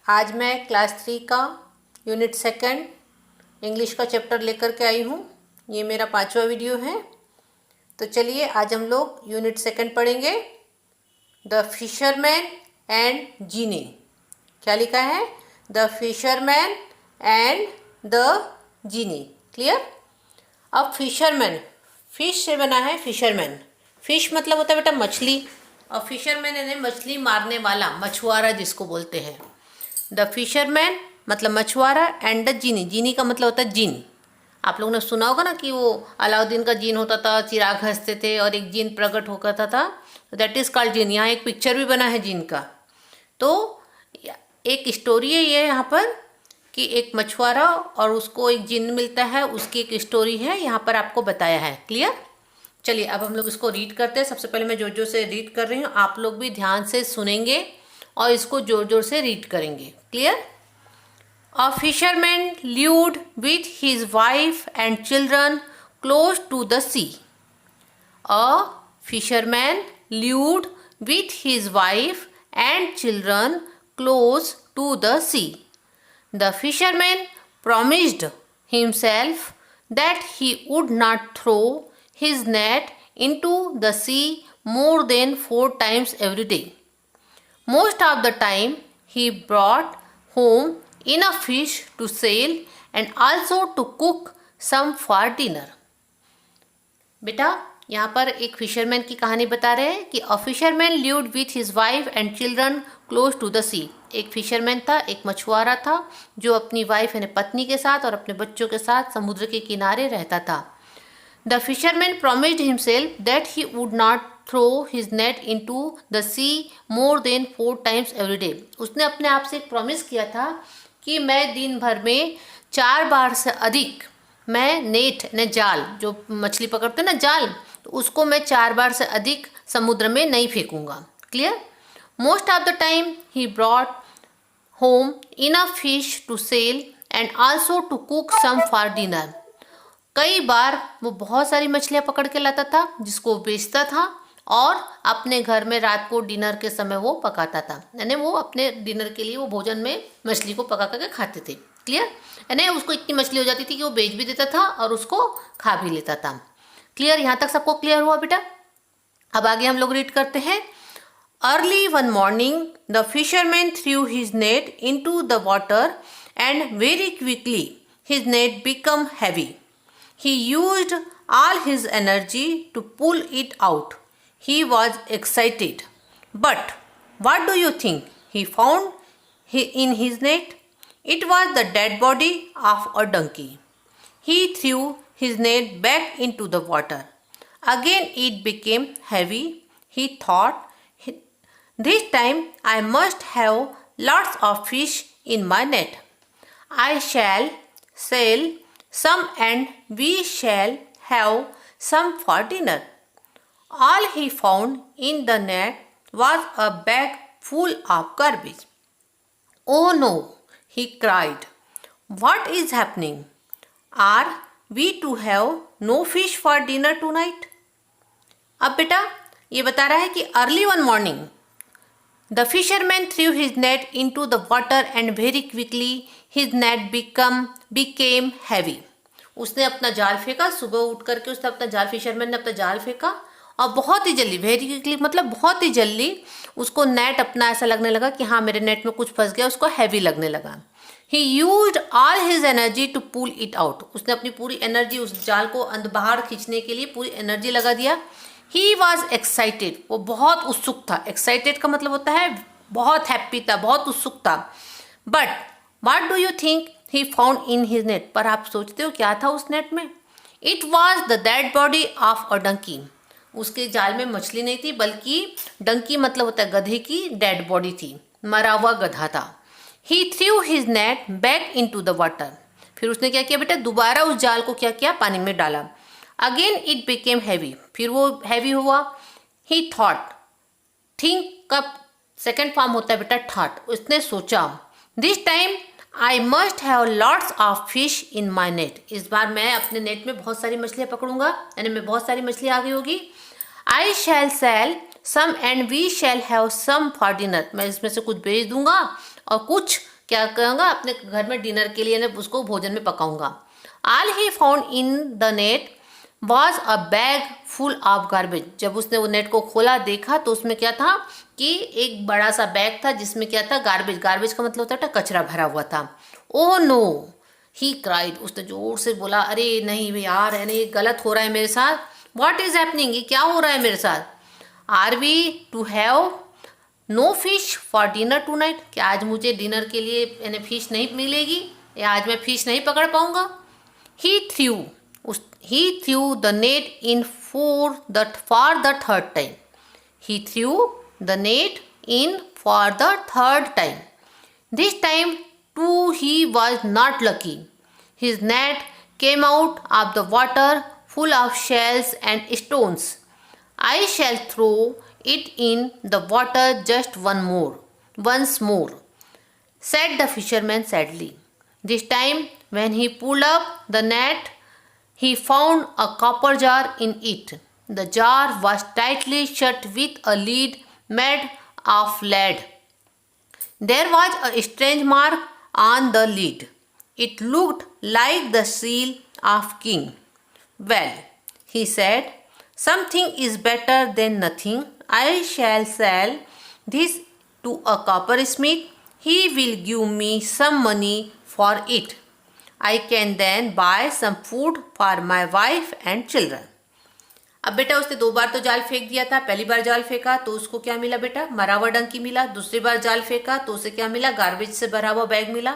आज मैं क्लास 3 का यूनिट सेकंड इंग्लिश का चैप्टर लेकर के आई हूँ। ये मेरा 5वां वीडियो है। तो चलिए आज हम लोग यूनिट सेकंड पढ़ेंगे। The fisherman and genie. क्या लिखा है? The fisherman and the genie. Clear? अब फिशरमैन, फिश से बना है फिशरमैन। फिश मतलब होता है बेटा मछली, और फिशरमैन यानी मछली मारने वाला, मछुआरा जिसको बोलते हैं। द फिशरमैन मतलब मछुआरा एंड द जीनी। जीनी का मतलब होता है जीन। आप लोगों ने सुना होगा ना कि वो अलाउद्दीन का जीन होता था, चिराग घसते थे और एक जीन प्रकट होकर था। That is called gene. यहाँ एक पिक्चर भी बना है जीन का। तो एक स्टोरी है ये यहाँ पर कि एक मछुआरा और उसको एक जिन मिलता है, उसकी एक स्टोरी है यहाँ पर आपको बताया है। क्लियर? चलिए अब हम लोग इसको रीड करते हैं। सबसे पहले मैं जोर जोर से रीड कर रही हूँ, आप लोग भी ध्यान से सुनेंगे और इसको जोर जोर से रीड करेंगे। Clear? A fisherman lived with his wife and children close to the sea. A fisherman lived with his wife and children close to the sea. The fisherman promised himself that he would not throw his net into the sea more than 4 times every day. Most of the time, he brought home enough fish to sell and also to cook some for dinner. बेटा यहाँ पर एक fisherman की कहानी बता रहे हैं कि a fisherman lived with his wife and children close to the sea. एक फिशरमैन था, एक मछुआरा था जो अपनी वाइफ यानी पत्नी के साथ और अपने बच्चों के साथ समुद्र के किनारे रहता था। The fisherman promised himself that he would not throw his net into the sea more than 4 times every day. उसने अपने आप से एक प्रॉमिस किया था कि मैं दिन भर में 4 बार से अधिक मैं नेट ने जाल, जो मछली पकड़ते हैं ना जाल, तो उसको मैं 4 बार से अधिक समुद्र में नहीं फेंकूंगा। Clear? Most of the time he brought home enough fish to sell and also to cook some for dinner. कई बार वो बहुत सारी मछलियाँ पकड़ के लाता था जिसको बेचता था और अपने घर में रात को डिनर के समय वो पकाता था। यानी वो अपने डिनर के लिए वो भोजन में मछली को पका करके खाते थे। क्लियर? यानी उसको इतनी मछली हो जाती थी कि वो बेच भी देता था और उसको खा भी लेता था। क्लियर? यहाँ तक सबको क्लियर हुआ बेटा? अब आगे हम लोग रीड करते हैं। Early one morning the fisherman through his net into the water and very quickly his net become heavy. He used all his energy to pull it out. He was excited. But what do you think he found in his net? It was the dead body of a donkey. He threw his net back into the water. Again it became heavy. He thought, this time I must have lots of fish in my net. I shall sell some and we shall have some for dinner. All he found in the net was a bag full of garbage. Oh no, he cried. What is happening? Are we to have no fish for dinner tonight? अब बेटा ये बता रहा है कि early one morning the fisherman through his net into the water and very quickly his net became heavy. उसने अपना जाल फेंका, सुबह उठ करके उसने अपना जाल, फिशरमैन ने अपना जाल फेंका और बहुत ही जल्दी, वेरी क्विकली मतलब बहुत ही जल्दी उसको नेट अपना ऐसा लगने लगा कि हाँ मेरे नेट में कुछ फंस गया, उसको हैवी लगने लगा. He used all his energy to pull it out. उसने अपनी पूरी एनर्जी उस जाल को बाहर खींचने के लिए पूरी एनर्जी लगा दिया. He was excited. वो बहुत उत्सुक था. एक्साइटेड का मतलब होता है बहुत हैप्पी था, बहुत उत्सुक था. But what do you think he found in his net? पर आप सोचते हो क्या था उस नेट में? It was the dead body of a donkey. उसके जाल में मछली नहीं थी बल्कि डंकी मतलब होता है गधे की डेड बॉडी थी, मरा हुआ गधा था. He threw his net back into the water. फिर उसने क्या किया बेटा? दोबारा उस जाल को क्या किया? पानी में डाला. Again it became heavy. फिर वो हैवी हुआ. He thought. थिंक का सेकेंड फॉर्म होता है बेटा थॉट. उसने सोचा. This time I must have lots of fish in my net. इस बार मैं अपने नेट में बहुत सारी मछलियाँ पकड़ूंगा, यानी मैं बहुत सारी मछलियाँ आ गई होगी. I shall sell some and we shall have some for dinner. मैं इसमें से कुछ बेच दूंगा और कुछ क्या करूँगा, अपने घर में डिनर के लिए उसको भोजन में पकाऊंगा। All he found in the net was a bag full of garbage. जब उसने वो नेट को खोला देखा तो उसमें क्या था कि एक बड़ा सा बैग था जिसमें क्या था, गार्बेज। गार्बेज का मतलब होता है कचरा भरा हुआ था। ओह नो ही क्राइड, उसने जोर से बोला, अरे नहीं यार, यानी ये गलत हो रहा है मेरे साथ। व्हाट इज हैपनिंग, ये क्या हो रहा है मेरे साथ। Are we to have no fish for dinner tonight, क्या आज मुझे डिनर के लिए यानी फिश नहीं मिलेगी, या आज मैं फिश नहीं पकड़ पाऊंगा। He threw the net in for the third time. He threw the net in for the third time. This time too he was not lucky. His net came out of the water full of shells and stones. I shall throw it in the water just once more, said the fisherman sadly. This time when he pulled up the net, he found a copper jar in it. The jar was tightly shut with a lid made of lead. There was a strange mark on the lid. It looked like the seal of king. Well, he said, something is better than nothing. I shall sell this to a coppersmith. He will give me some money for it. I can then buy some food for my wife and children. अब बेटा उसने 2 बार तो जाल फेंक दिया था। पहली बार जाल फेंका तो उसको क्या मिला बेटा, मरा हुआ डंकी मिला। दूसरी बार जाल फेंका तो उसे क्या मिला, गार्बेज से भरा हुआ बैग मिला।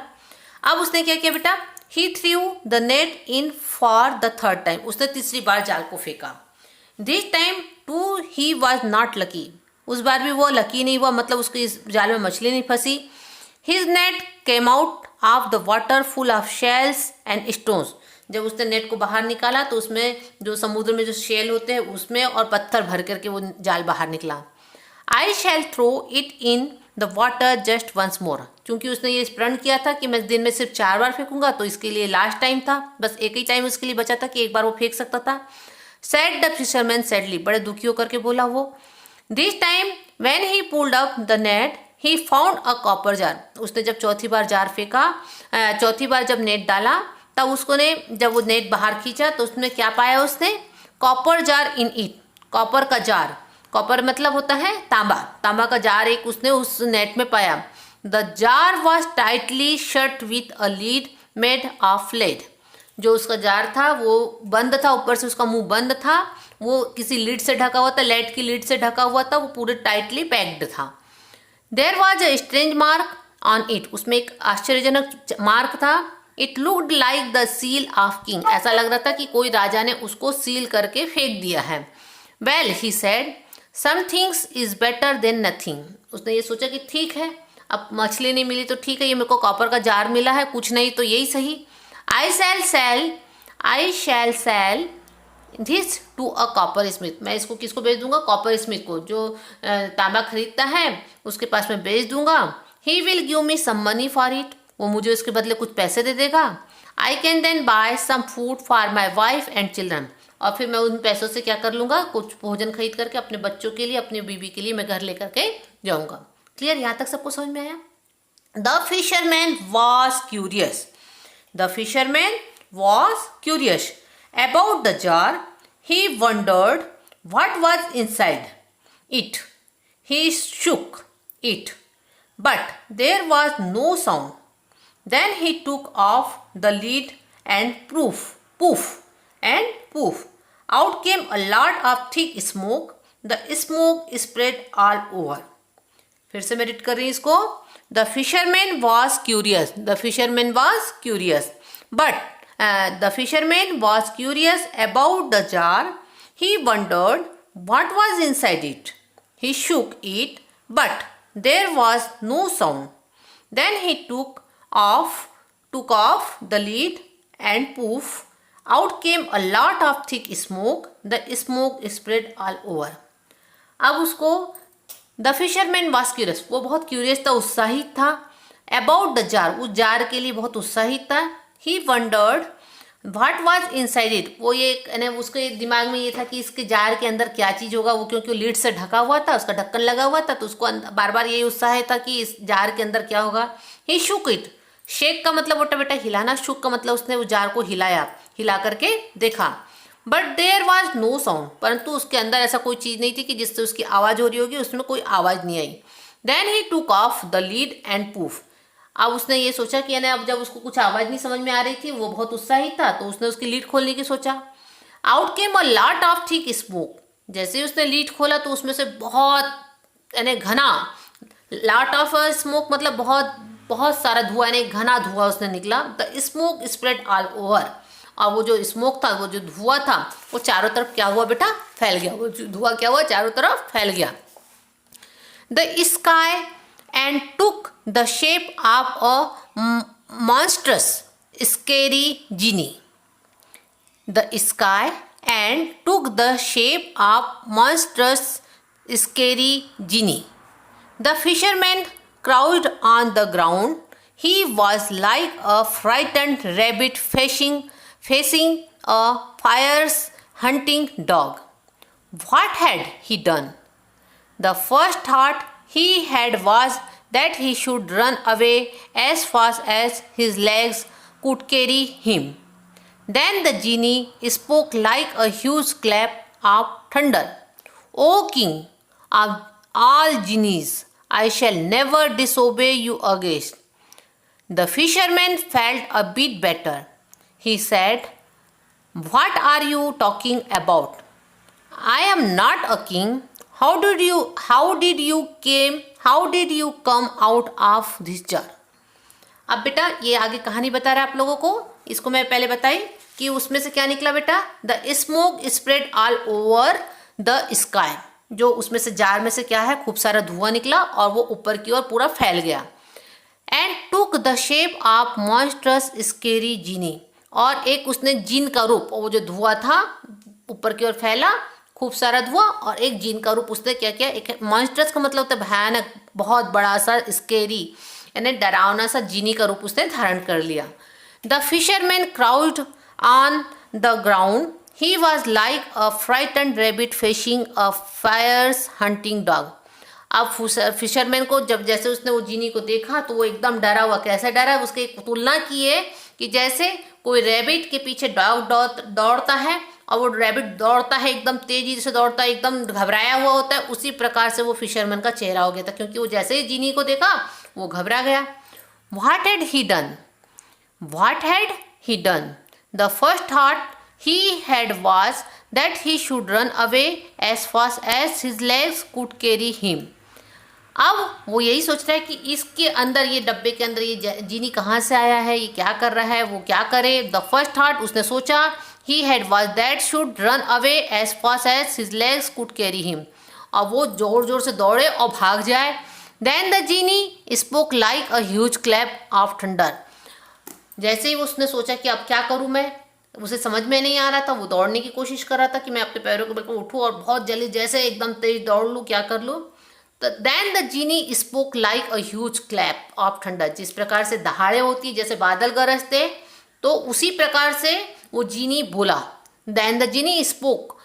अब उसने क्या किया बेटा, he threw the net in for the third time, उसने तीसरी बार जाल को फेंका। This time too he was not lucky, उस बार भी वो लकी नहीं हुआ, मतलब उसकी इस जाल में मछली नहीं फंसी। His net came out of the water full of shells and stones. जब उसने नेट को बाहर निकाला तो उसमें जो समुद्र में जो शेल होते हैं उसमें और पत्थर भर करके वो जाल बाहर निकला। I shall throw it in the water just once more, क्योंकि उसने ये प्रण किया था कि मैं दिन में सिर्फ 4 बार फेंकूंगा, तो इसके लिए लास्ट टाइम था, बस एक ही टाइम उसके लिए बचा था कि एक बार वो फेंक सकता था। सैड द फिशरमैन सैडली, बड़े दुखी होकर के बोला वो। This time when he pulled up the net he found a copper jar. उसने जब चौथी बार जार फेंका, चौथी बार जब नेट डाला तब उसको ने जब वो नेट बाहर खींचा तो उसमें क्या पाया उसने, copper jar in it, copper का जार। कॉपर मतलब होता है तांबा, तांबा का जार एक उसने उस नेट में पाया। The jar was tightly shut with a lid made of lead, जो उसका जार था वो बंद था, ऊपर से उसका मुंह बंद था, वो किसी लीड से ढका हुआ था, लेड की लीड से ढका हुआ था, वो पूरे टाइटली पैक्ड था। There was a strange mark on it, उसमें एक आश्चर्यजनक मार्क था। It looked like the seal of king, ऐसा लग रहा था कि कोई राजा ने उसको सील करके फेंक दिया है। Well he said, some things is better than nothing, उसने ये सोचा कि ठीक है, अब मछली नहीं मिली तो ठीक है, ये मेरे को कॉपर का जार मिला है, कुछ नहीं तो यही सही। I shall sell this to a copper smith, मैं इसको किसको बेच दूंगा, कॉपर स्मिथ को, जो तांबा खरीदता है उसके पास मैं बेच दूंगा। He will give me some money for it, वो मुझे उसके बदले कुछ पैसे दे देगा। I can then buy some food for my wife and children, और फिर मैं उन पैसों से क्या कर लूँगा, कुछ भोजन खरीद करके अपने बच्चों के लिए, अपनी बीवी के लिए मैं घर लेकर के जाऊँगा। क्लियर, यहाँ तक सबको समझ में आया। The fisherman was curious, the fisherman was curious about the jar, he wondered what was inside it. He shook it, but there was no sound. Then he took off the lid and poof, out came a lot of thick smoke. The smoke spread all over. फिर से मैं read कर रही हूँ इसको। The fisherman was curious. The fisherman was curious. But the fisherman was curious about the jar. He wondered what was inside it. He shook it, but there was no sound. Then he took off the lid and poof, out came a lot of thick smoke. The smoke spread all over. अब उसको the fisherman was curious, वो बहुत curious था, उत्साहित था। About the jar, उस jar के लिए बहुत उत्साहित था। He wondered what was inside it, वो ये यानी उसके दिमाग में ये था कि इसके जार के अंदर क्या चीज़ होगा, वो क्योंकि लीड से ढका हुआ था, उसका ढक्कन लगा हुआ था, तो उसको बार बार यही उत्साह था कि इस जार के अंदर क्या होगा। ही शुक इट, शेक का मतलब बेटा बेटा हिलाना, शुक का मतलब उसने उस जार को हिलाया, हिला करके देखा। But there was no sound, परंतु उसके अंदर ऐसा कोई चीज़ नहीं थी कि जिससे उसकी आवाज़ हो रही होगी, उसमें कोई आवाज़ नहीं आई। देन ही टूक of the lead and poof, अब उसने ये सोचा कि अब जब उसको कुछ आवाज़ नहीं समझ में आ रही थी, वो बहुत उत्साहित था, तो उसने उसकी लीड खोलने की सोचा। Out came a lot of thick smoke, जैसे ही उसने लीड खोला तो उसमें से बहुत घना, लॉट ऑफ स्मोक मतलब बहुत बहुत सारा धुआं, यानी घना धुआं उसने निकला। The smoke spread all over, और वो जो स्मोक था, वो जो धुआं था, वो चारों तरफ क्या हुआ बेटा, फैल गया। वो धुआं क्या हुआ, चारों तरफ फैल गया। The sky and took the shape of a monstrous scary genie. The sky and took the shape of monstrous scary genie. The fisherman crouched on the ground. He was like a frightened rabbit facing a fierce hunting dog. What had he done? The first thought he had was that he should run away as fast as his legs could carry him. Then the genie spoke like a huge clap of thunder. O king of all genies, I shall never disobey you again. The fisherman felt a bit better. He said, "What are you talking about? I am not a king. How did you come out of this jar?" अब बेटा ये आगे कहानी बता रहा है आप लोगों को, इसको मैं पहले बताई कि उसमें से क्या निकला बेटा। The smoke spread all over the sky, जो उसमें से जार में से क्या है, खूब सारा धुआं निकला और वो ऊपर की ओर पूरा फैल गया। And took the shape of monstrous scary genie, और एक उसने जीन का रूप, और वो जो धुआं था ऊपर की ओर फैला, खूब सारा धुआं, और एक जीन का रूप उसने क्या किया, एक मॉन्स्ट्रस का मतलब होता है भयानक, बहुत बड़ा सा, स्केरी यानी डरावना सा जीनी का रूप उसने धारण कर लिया। The fisherman crouched on the ground, he was like a frightened rabbit facing a fierce hunting dog. अब फिशरमैन को जब जैसे उसने वो जीनी को देखा तो वो एकदम डरा हुआ, कैसे डरा, उसके तुलना की है कि जैसे कोई रैबिट के पीछे डॉग दौड़ता है, और वो रैबिट दौड़ता है, एकदम तेजी से दौड़ता है, एकदम घबराया हुआ होता है, उसी प्रकार से वो फिशरमैन का चेहरा हो गया था, क्योंकि वो जैसे ही जीनी को देखा वो घबरा गया। What had he done? What had he done? The first thought he had was that he should run away as fast as his legs could carry him. अब वो यही सोच रहा है कि इसके अंदर, ये डब्बे के अंदर ये जीनी कहाँ से आया है, ये क्या कर रहा है, वो क्या करे। द फर्स्ट थॉट उसने सोचा, he had was that should run away as fast as his legs could carry him, और वो जोर जोर से दौड़े और भाग जाए। Then the genie spoke like a huge clap of thunder. जैसे ही उसने सोचा कि अब क्या करूँ मैं, उसे समझ में नहीं आ रहा था, वो दौड़ने की कोशिश कर रहा था कि मैं अपने पैरों के बल पर उठूँ और बहुत जल्दी जैसे एकदम तेज दौड़ लूँ, क्या कर लूँ। तो then the genie spoke like a huge clap of thunder, जिस प्रकार से दहाड़े होती जैसे बादल गरजते, तो उसी प्रकार से वो जीनी बोला। देन द जीनी स्पोक,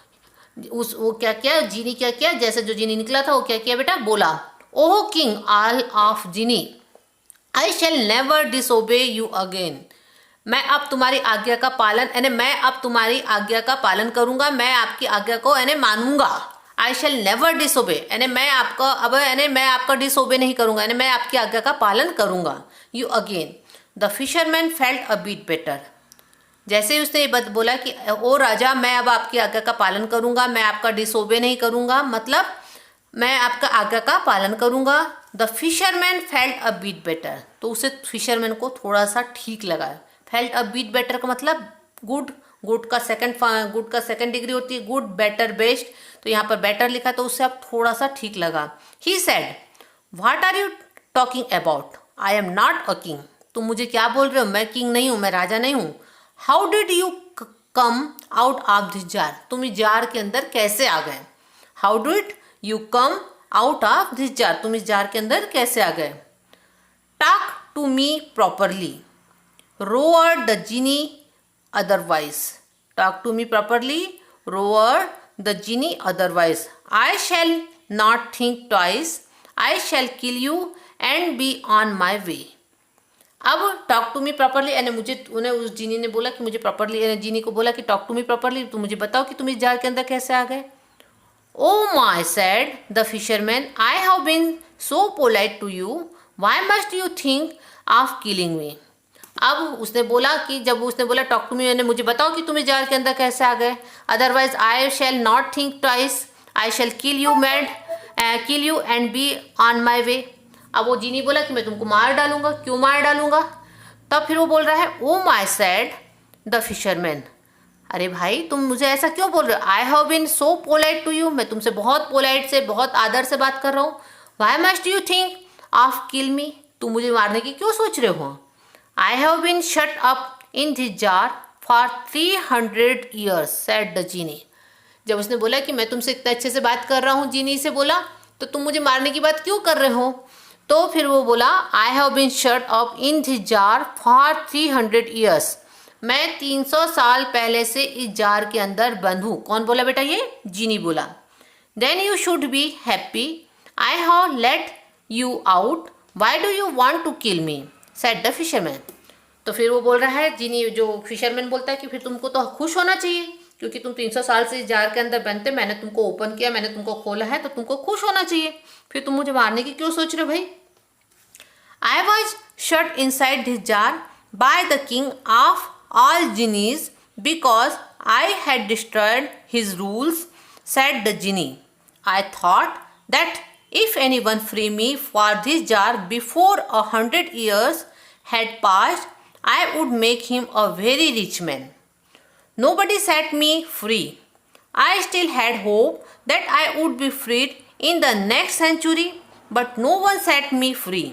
वो क्या किया, जीनी क्या किया, जैसे जो जीनी निकला था वो क्या किया बेटा, बोला, oh king all of genie, I shall never disobey you again. मैं अब तुम्हारी आज्ञा का पालन, यानी मैं अब तुम्हारी आज्ञा का पालन करूंगा, मैं आपकी आज्ञा को यानी मानूंगा। आई शैल नेवर डिसओबे, यानी मैं आपका अब यानी मैं आपका डिसओबे नहीं करूंगा, यानी मैं आपकी आज्ञा का पालन करूंगा। You again. The fisherman felt a bit better, जैसे ही उसने ये बात बोला कि ओ राजा, मैं अब आपकी आज्ञा का पालन करूंगा, मैं आपका डिसओबे नहीं करूंगा, मतलब मैं आपका आज्ञा का पालन करूंगा। The fisherman felt a bit better, तो उसे फिशरमैन को थोड़ा सा ठीक लगा। फेल्ट अ बीट बेटर का मतलब गुड, गुड का सेकंड डिग्री होती है, गुड, बेटर, बेस्ट, तो यहाँ पर बेटर लिखा तो उससे अब थोड़ा सा ठीक लगा। He said, what are you talking about, I am not a king. तुम मुझे क्या बोल रहे हो, मैं किंग नहीं हूँ, मैं राजा नहीं हूँ। How did you come out of this jar, तुम इस जार के अंदर कैसे आ गए। How did you come out of this jar, तुम इस जार के अंदर कैसे आ गए। Talk to me properly, roared the genie otherwise. Talk to me properly. Roared the genie otherwise. I shall not think twice. I shall kill you and be on my way. अब talk to me properly, यानी मुझे उन्हें उस जीनी ने बोला कि मुझे properly, जीनी को बोला कि टॉक टू मी प्रॉपरली, तो मुझे बताओ कि तुम इस जार के अंदर कैसे आ गए. Oh my, said the fisherman, I have been so polite to you. Why must you think of killing me? अब उसने बोला कि जब उसने बोला टॉक टू मी, यानी मुझे बताओ कि तुम इस जार के अंदर कैसे आ गए. Otherwise I shall not think twice. I shall kill you and be on my way. अब वो जीनी बोला कि मैं तुमको मार डालूंगा. क्यों मार डालूंगा? तब फिर वो बोल रहा है oh my, said the fisherman. अरे भाई तुम मुझे ऐसा क्यों बोल रहे हो? I have been so polite to you. मैं तुमसे बहुत पोलाइट से, बहुत आदर से बात कर रहा हूँ. Why must you think of kill me? तुम मुझे मारने की क्यों सोच रहे हो? I have been shut up in this jar for 300 years, said the genie. जब उसने बोला कि मैं तुमसे इतने अच्छे से बात कर रहा हूँ, जीनी से बोला, तो तुम मुझे मारने की बात क्यों कर रहे हो? तो फिर वो बोला I have been shut up in this jar for 300 years. मैं 300 साल पहले से इस जार के अंदर बंद हूँ. कौन बोला बेटा? ये जीनी बोला. Then you should be happy. I have let you out. Why do you want to kill me, said the fisherman. तो फिर वो बोल रहा है, जीनी जो फिशरमैन बोलता है कि फिर तुमको तो खुश होना चाहिए, क्योंकि तुम 300 साल से इस जार के अंदर बंद थे, मैंने तुमको ओपन किया, मैंने तुमको खोला है, तो तुमको खुश होना चाहिए. फिर तुम मुझे मारने की क्यों सोच रहे हो भाई? I was shut in side this jar by the king of all genies because I had destroyed his rules, said the genie. I thought that if anyone free me for this jar before 100 years had passed, I would make him a very rich man. Nobody set me free. I still had hope that I would be freed in the next century, but no one set me free.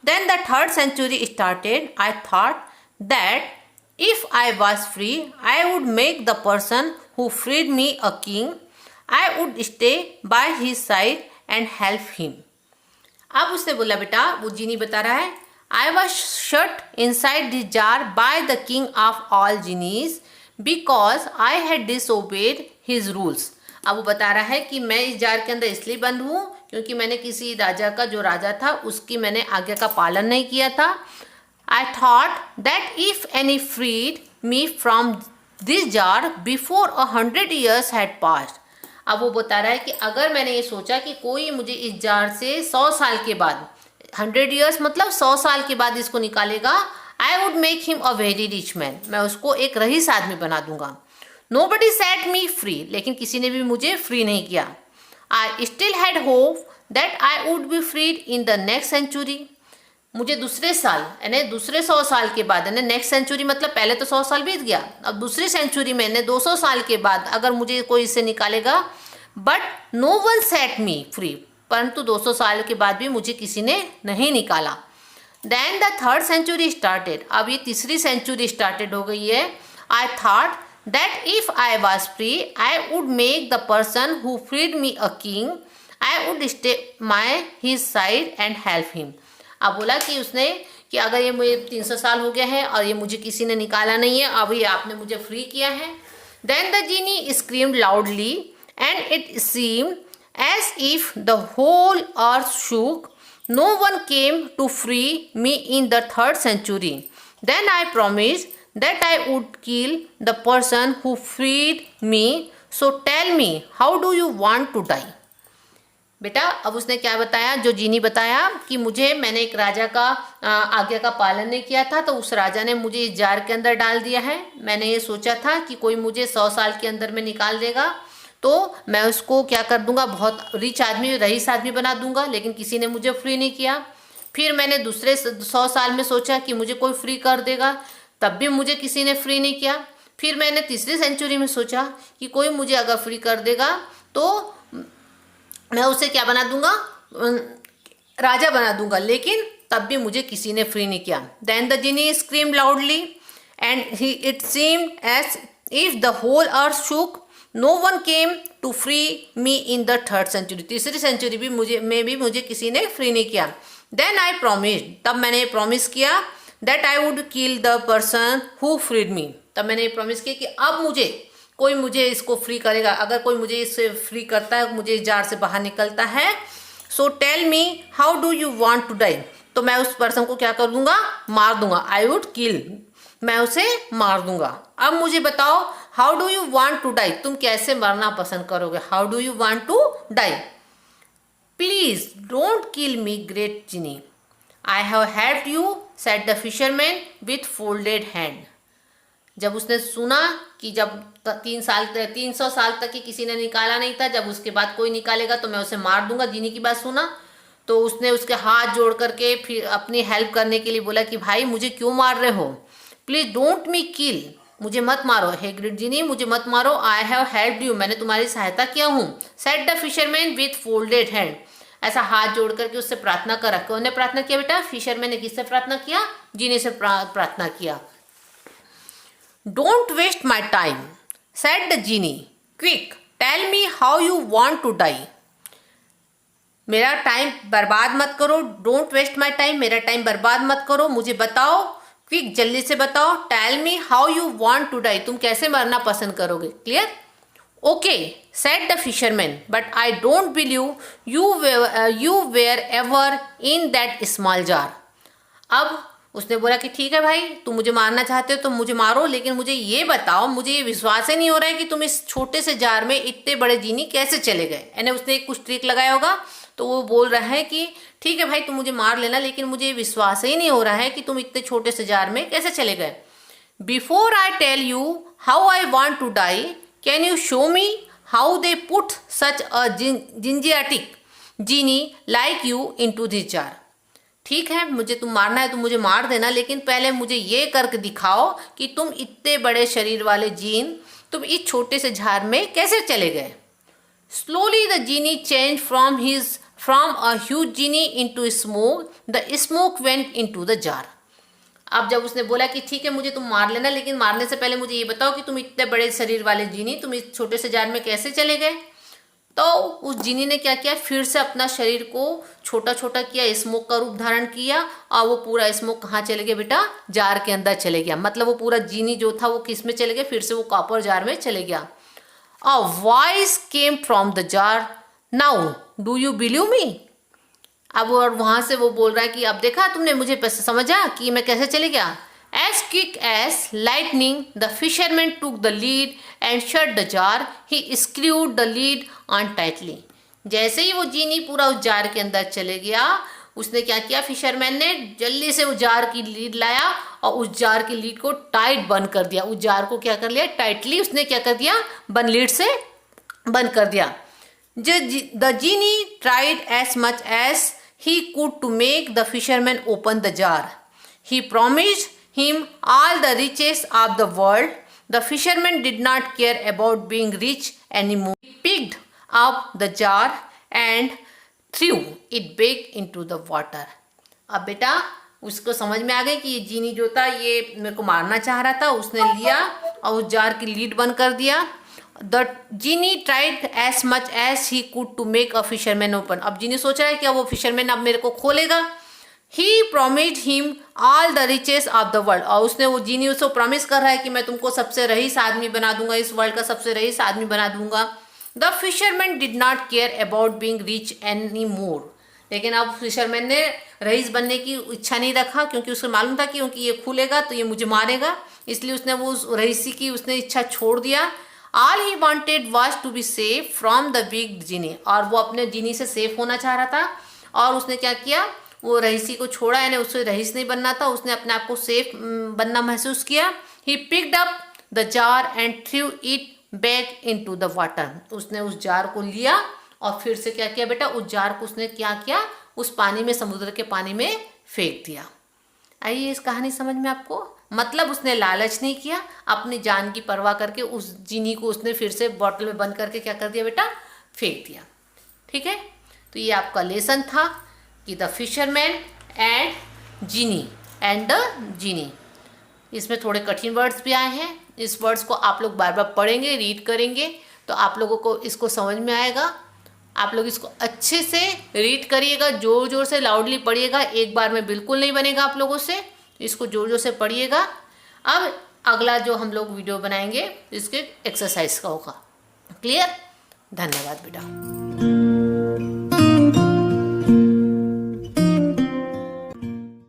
Then the 3rd century started. I thought that if I was free, I would make the person who freed me a king. I would stay by his side and help him. अब उसने बोला बेटा, वो जीनी बता रहा है, I was shut inside the jar by the king of all genies because I had disobeyed his rules. अब वो बता रहा है कि मैं इस जार के अंदर इसलिए बंद हूँ क्योंकि मैंने किसी राजा का, जो राजा था, उसकी मैंने आज्ञा का पालन नहीं किया था. I thought that if any freed me from this jar before 100 years had passed. अब वो बता रहा है कि अगर मैंने ये सोचा कि कोई मुझे इस जार से 100 साल के बाद, 100 years मतलब 100 साल के बाद इसको निकालेगा, I would make him a very rich man. मैं उसको एक रईस आदमी बना दूंगा. Nobody set me free. लेकिन किसी ने भी मुझे फ्री नहीं किया. I still had hope that I would be freed in the next century. मुझे दूसरे साल, यानी दूसरे 100 साल के बाद, यानी नेक्स्ट सेंचुरी मतलब पहले तो 100 साल बीत गया, अब दूसरी सेंचुरी में, यानी 200 साल के बाद अगर मुझे कोई इससे निकालेगा. But no one set me free. परंतु 200 साल के बाद भी मुझे किसी ने नहीं निकाला. Then the 3rd century started. अब ये तीसरी सेंचुरी स्टार्टेड हो गई है. I thought that if I was free I would make the person who freed me a king. I would stay my his side and help him. अब बोला कि उसने कि अगर ये मुझे 300 साल हो गया है और ये मुझे किसी ने निकाला नहीं है, अभी आपने मुझे फ्री किया है. Then the genie screamed loudly and it seemed as if the whole earth shook. No one came to free me in the 3rd century. Then I promised that I would kill the person who freed me. So tell me how do you want to die. बेटा अब उसने क्या बताया, जो जीनी बताया कि मैंने एक राजा का आज्ञा का पालन नहीं किया था, तो उस राजा ने मुझे इस जार के अंदर डाल दिया है. मैंने ये सोचा था कि कोई मुझे 100 साल के अंदर में निकाल देगा, तो मैं उसको क्या कर दूंगा, बहुत रिच आदमी, रईस आदमी बना दूंगा. लेकिन किसी ने मुझे फ्री नहीं किया. फिर मैंने दूसरे 100 साल में सोचा कि मुझे कोई फ्री कर देगा, तब भी मुझे किसी ने फ्री नहीं किया. फिर मैंने तीसरी सेंचुरी में सोचा कि कोई मुझे अगर फ्री कर देगा तो मैं उसे क्या बना दूंगा, राजा बना दूंगा, लेकिन तब भी मुझे किसी ने फ्री नहीं किया. Then the genie screamed loudly and it seemed as if the whole earth shook. No one came to free me in the 3rd century. तीसरी सेंचुरी भी मुझे किसी ने फ्री नहीं किया. Then I promised. तब मैंने प्रॉमिस किया that I would kill the person who freed me. तब मैंने ये प्रॉमिस किया कि अब मुझे इसको फ्री करेगा, अगर कोई मुझे इससे फ्री करता है, मुझे इस जार से बाहर निकलता है, so tell me how do you want to die, तो मैं उस पर्सन को क्या कर दूंगा, मार दूंगा। आई वुड किल, मैं उसे मार दूंगा। अब मुझे बताओ how do you want to die, तुम कैसे मरना पसंद करोगे, how do you want to die. Please don't kill me great genie, I have helped you, said the fisherman with folded hand. जब उसने सुना कि जब 300 साल तक ही किसी ने निकाला नहीं था, जब उसके बाद कोई निकालेगा तो मैं उसे मार दूंगा, जीनी की बात सुना तो उसने उसके हाथ जोड़ करके फिर अपनी हेल्प करने के लिए बोला कि भाई मुझे क्यों मार रहे हो, प्लीज डोंट मी किल, मुझे मत मारो, हे ग्रेट जीनी मुझे मत मारो, आई हैव हेल्प्ड यू, मैंने तुम्हारी सहायता किया हूँ, said the fisherman with folded hand, ऐसा हाथ जोड़ करके उससे प्रार्थना करा। कौन ने प्रार्थना किया बेटा, फिशरमैन ने किससे प्रार्थना किया, जीनी से प्रार्थना किया। Don't waste my time, said the genie, quick tell me how you want to die, मेरा टाइम बर्बाद मत करो, डोंट वेस्ट माई टाइम, मेरा टाइम बर्बाद मत करो, मुझे बताओ, क्विक जल्दी से बताओ, tell me how you want to die, तुम कैसे मरना पसंद करोगे, clear. Okay said the fisherman, but I don't believe you were ever in that small jar. अब उसने बोला कि ठीक है भाई, तुम मुझे मारना चाहते हो तो मुझे मारो, लेकिन मुझे ये बताओ, मुझे ये विश्वास ही नहीं हो रहा है कि तुम इस छोटे से जार में इतने बड़े जीनी कैसे चले गए। यानी उसने कुछ ट्रिक लगाया होगा, तो वो बोल रहा है कि ठीक है भाई तुम मुझे मार लेना, लेकिन मुझे ये विश्वास ही नहीं हो रहा है कि तुम इतने छोटे से जार में कैसे चले गए। Before I tell you how I want to die, can you show me how they put such a gigantic genie like you into this jar. ठीक है, मुझे तुम मारना है तो मुझे मार देना, लेकिन पहले मुझे ये करके दिखाओ कि तुम इतने बड़े शरीर वाले जीन तुम इस छोटे से जार में कैसे चले गए। Slowly the genie change from a huge genie into smoke, the smoke went into the jar. अब जब उसने बोला कि ठीक है मुझे तुम मार लेना, लेकिन मारने से पहले मुझे ये बताओ कि तुम इतने बड़े शरीर वाले जीनी तुम इस छोटे से जार में कैसे चले गए। तो उस जीनी ने क्या किया, फिर से अपना शरीर को छोटा छोटा किया, स्मोक का रूप धारण किया, और वो पूरा स्मोक कहाँ चले गया बेटा, जार के अंदर चले गया। मतलब वो पूरा जीनी जो था वो किस में चले गया, फिर से वो कॉपर जार में चले गया। A voice came from the jar, now do you believe me. अब और वहां से वो बोल रहा है कि अब देखा तुमने, मुझे समझा कि मैं कैसे चले गया। As quick as lightning, the fisherman took the lead and shut the jar. He screwed the lid on tightly. जैसे ही वो जीनी पूरा उस जार के अंदर चले गया, उसने क्या किया, फिशरमैन ने जल्दी से उस जार की लीड लाया और उस जार की लीड को टाइट बंद कर दिया। उस जार को क्या कर लिया, टाइटली उसने क्या कर दिया, लीड से बंद कर दिया। The genie tried as much as he could to make the fisherman open the jar. He promised him all the riches of the world. The fisherman did not care about being rich anymore. He picked up the jar and threw it back into the water. अब बेटा उसको समझ में आ गई कि ये जीनी जो था ये मेरे को मारना चाह रहा था, उसने लिया और उस जार की लीड बंद कर दिया। The genie tried as much as he could to make a fisherman open. अब जीनी सोच रहा है कि अब वो फिशरमैन अब मेरे को खोलेगा। He promised him all the riches of the world. और उसने वो जीनी उसको प्रॉमिस कर रहा है कि मैं तुमको सबसे रईस आदमी बना दूंगा, इस वर्ल्ड का सबसे रईस आदमी बना दूंगा। The fisherman did not care about being rich anymore. लेकिन अब फिशरमैन ने रईस बनने की इच्छा नहीं रखा, क्योंकि उसको मालूम था कि क्योंकि ये खुलेगा तो ये मुझे मारेगा, इसलिए उसने वो रईसी की उसने इच्छा छोड़ दिया। All he wanted was to be safe from the big genie. और वो अपने जीनी से सेफ होना चाह रहा था, और उसने क्या किया, वो रईसी को छोड़ा, यानी उससे रईस नहीं बनना था, उसने अपने आप को सेफ बनना महसूस किया। He picked up the jar and threw it back into the water. उसने उस जार को लिया और फिर से क्या किया बेटा, उस जार को उसने क्या किया, उस पानी में, समुद्र के पानी में फेंक दिया। आइए इस कहानी समझ में आपको, मतलब उसने लालच नहीं किया, अपनी जान की परवाह करके उस जीनी को उसने फिर से बॉटल में बंद करके क्या कर दिया बेटा, फेंक दिया। ठीक है, तो ये आपका लेसन था कि द फिशरमैन एंड जीनी। इसमें थोड़े कठिन वर्ड्स भी आए हैं, इस वर्ड्स को आप लोग बार बार पढ़ेंगे, रीड करेंगे तो आप लोगों को इसको समझ में आएगा। आप लोग इसको अच्छे से रीड करिएगा, जोर जोर से लाउडली पढ़िएगा, एक बार में बिल्कुल नहीं बनेगा आप लोगों से, इसको जोर जोर से पढ़िएगा। अब अगला जो हम लोग वीडियो बनाएंगे इसके एक्सरसाइज का होगा। क्लियर? धन्यवाद बेटा।